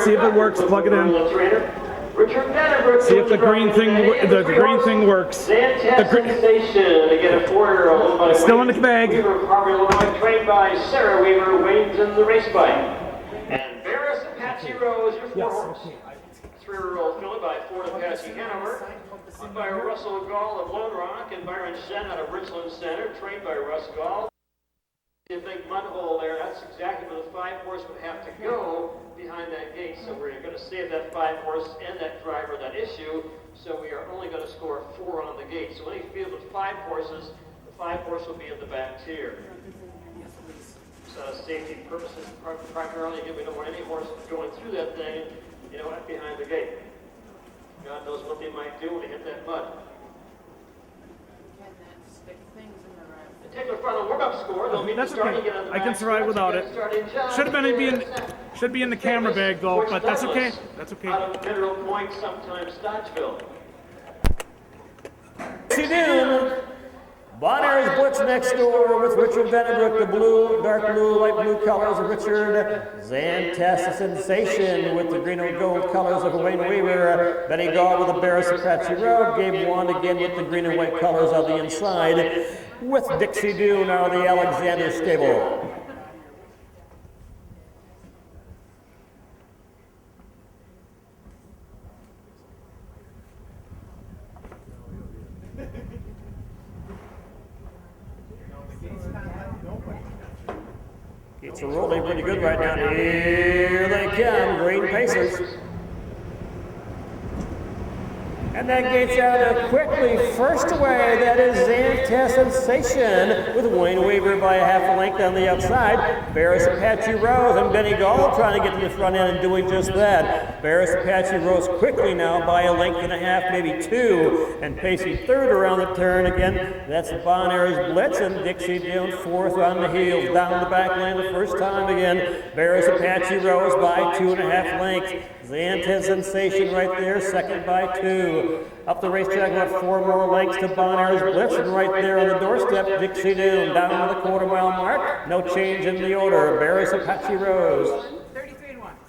see if it works. Plug it in. See if the green thing works. ZANTASTICZENSATION. Again, a 4-year-old. Still in the bag. Trained by Sarah Weaver, wins in the race bike. And Barris Apache Rose, your 4-horse. 3-year-old filly by Ford Apache Hanover. By Russell Gall of Lone Rock and Byron Shen out of Richland Center, trained by Russ Gall. A big mud hole there, that's exactly where the 5-horse would have to go behind that gate. So we're going to save that 5-horse and that driver that issue. So we are only going to score 4 on the gate. So any field with 5 horses, the 5-horse will be in the back tier. So safety purposes primarily, again, we don't want any horse going through that thing, you know, behind the gate. God knows what they might do when they hit that mud. Take the front warm-up score. They'll meet that's the starting okay. on the I can survive without it. Should be in the camera bag though, but that's okay. That's okay. Out of Mineral Point, sometimes Dodgeville. DIXIE DUNE. BONEIRE'S Blitz next door with Richard Vandenbroucke, the blue, dark blue, light blue colors of Richard. ZANTASTICZENSATION with the green and gold colors of Wayne Weaver. BGald with the Barris Apache Road. GWand again with the green and white colors on the inside. With DIXIE DUNE out of the Alexander stable. It's rolling pretty good right now. Here they come, Green Pacers. And that gates out quickly. First away, that is ZANTASTICZENSATION with Wayne Weaver by a half a length on the outside. Barris Apache Rose and BGald trying to get to the front end and doing just that. Barris Apache Rose quickly now by a length and a half, maybe 2, and pacing third around the turn again. That's BONEIRE'S Blitz and DIXIE DUNE fourth on the heels. Down the back lane the first time again. Barris Apache Rose by 2.5 lengths. ZANTASTICZENSATION right there, second by 2. Up the racetrack, about 4 more lengths to BONEIRE'S Blitz, and right there on the doorstep, DIXIE DUNE down to the quarter-mile mark. No change in the order. Barris Apache Rose.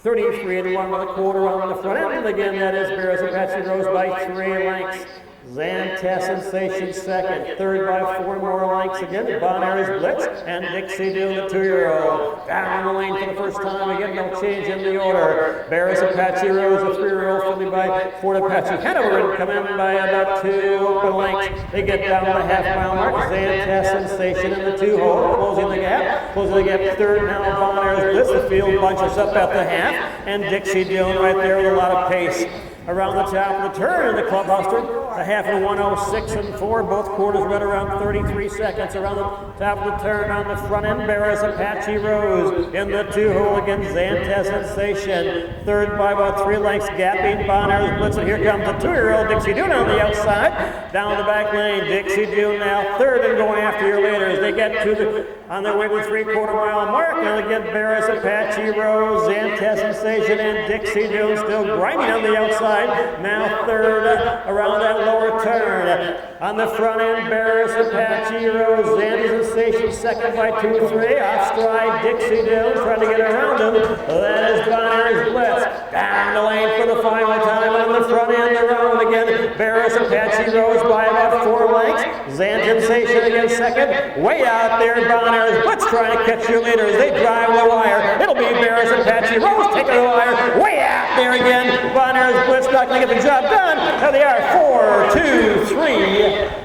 33-1 with a quarter on the front end. And again, that is Barris Apache Rose by 3 lengths. ZANTASTICZENSATION second, third by 4 more lengths again. BONEIRE'S Blitz and DIXIE DUNE, the 2-year-old. Down the lane for the first time again, no change in the order. Barris Apache Rose, a 3-year-old filly by Ford Apache Hanover, and come in by about 2 open lengths. They get down to the half-mile mark. ZANTASTICZENSATION in the 2-hole, closing the gap. Closing the gap third now, BONEIRE'S Blitz. The field bunches up at the half, and DIXIE DUNE right there with a lot of pace. Around the top of the turn in the clubhouse turn, a half and 106 and 4, both quarters right around 33 seconds. Around the top of the turn on the front end, Barris Apache Rose in the 2-hole against ZANTASTICZENSATION. Third by about 3 lengths, gapping BONEIRE'S Blitz, and here comes the 2-year-old DIXIE DUNE on the outside. Down the back lane, DIXIE DUNE now third and going after your later as they get to the, on their way to the 3/4-mile mark. And again, Barris Apache Rose, ZANTASTICZENSATION, and DIXIE DUNE still grinding on the outside. Now third around that lower turn. On the front end, Barris Apache Rose, ZANTASTICZENSATION second by 2-3. Off stride, DIXIE DUNE trying to get around him. That is BONEIRE'S Blitz. Down the lane for the final time on the front end. Around again, Barris Apache Rose by about 4 lengths. ZANTASTICZENSATION again second. Way out there, BONEIRE'S Blitz trying to catch your leader as they drive the wire. It'll be Barris Apache Rose taking the wire. Way out there again, BONEIRE'S Blitz not going to get the job done. Now they are 4, 2, 3,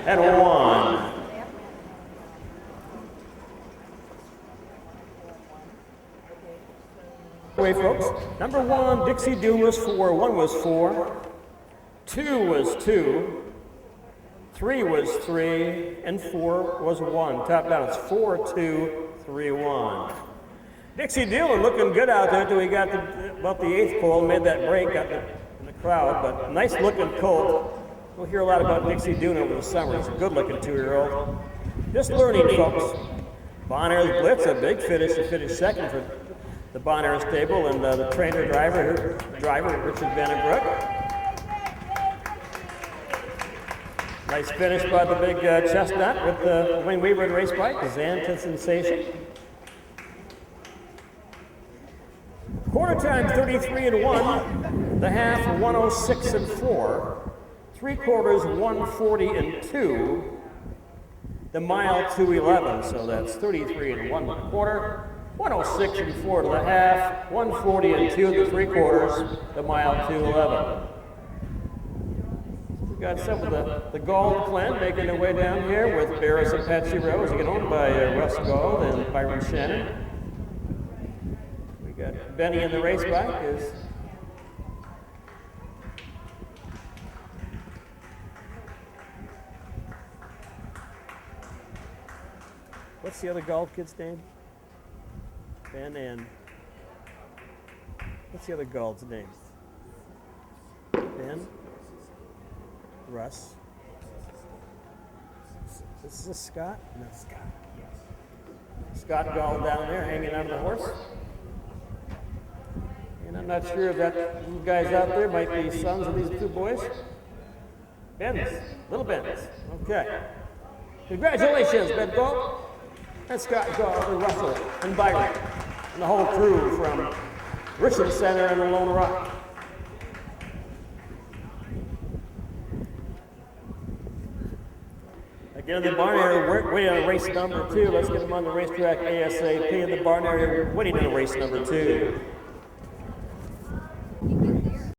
and 1. Wait, folks. Number 1, DIXIE DUNE was 4. 1 was 4. 2 was 2. 3 was 3. And 4 was 1. Top down, it's 4, 2, 3, 1. DIXIE DUNE looking good out there until we got to about the 8th pole, made that break, got in the crowd, but nice looking colt. We'll hear a lot about DIXIE DUNE over the summer. It's a good looking 2-year-old. Just learning, folks. BONEIRE'S Blitz, a big finish, to finish second for the BONEIRE stable, and the trainer driver Richard Vandenbroucke. Nice finish by the big chestnut with Wayne Weaver and race bike, ZANTASTICZENSATION. Quarter time 33-1. The half 106-4. 3/4 140-2. The mile 211. So that's 33-1 the quarter. 106-4 to the half. 140-2 the 3/4. The mile 211. We've got some of the Gald clan making their way down here with Barris Apache Rose, again owned by Russ Gald and Byron Shannon. We got Benny in the race bike is what's the other Gald kid's name? Ben and what's the other Gald's name? Ben? Russ. This is Scott? No, Scott. Scott Gald down there hanging on the horse. And I'm not sure if that you guys out there might be sons of these two boys. Ben's, little Ben's. Okay. Congratulations, Ben Gald. And Scott Gald and Russell and Byron and the whole crew from Richmond Center and the Lone Rock. Again, the barn area waiting on race number 2. Let's get them on the racetrack ASAP. In the barn area waiting on race number 2.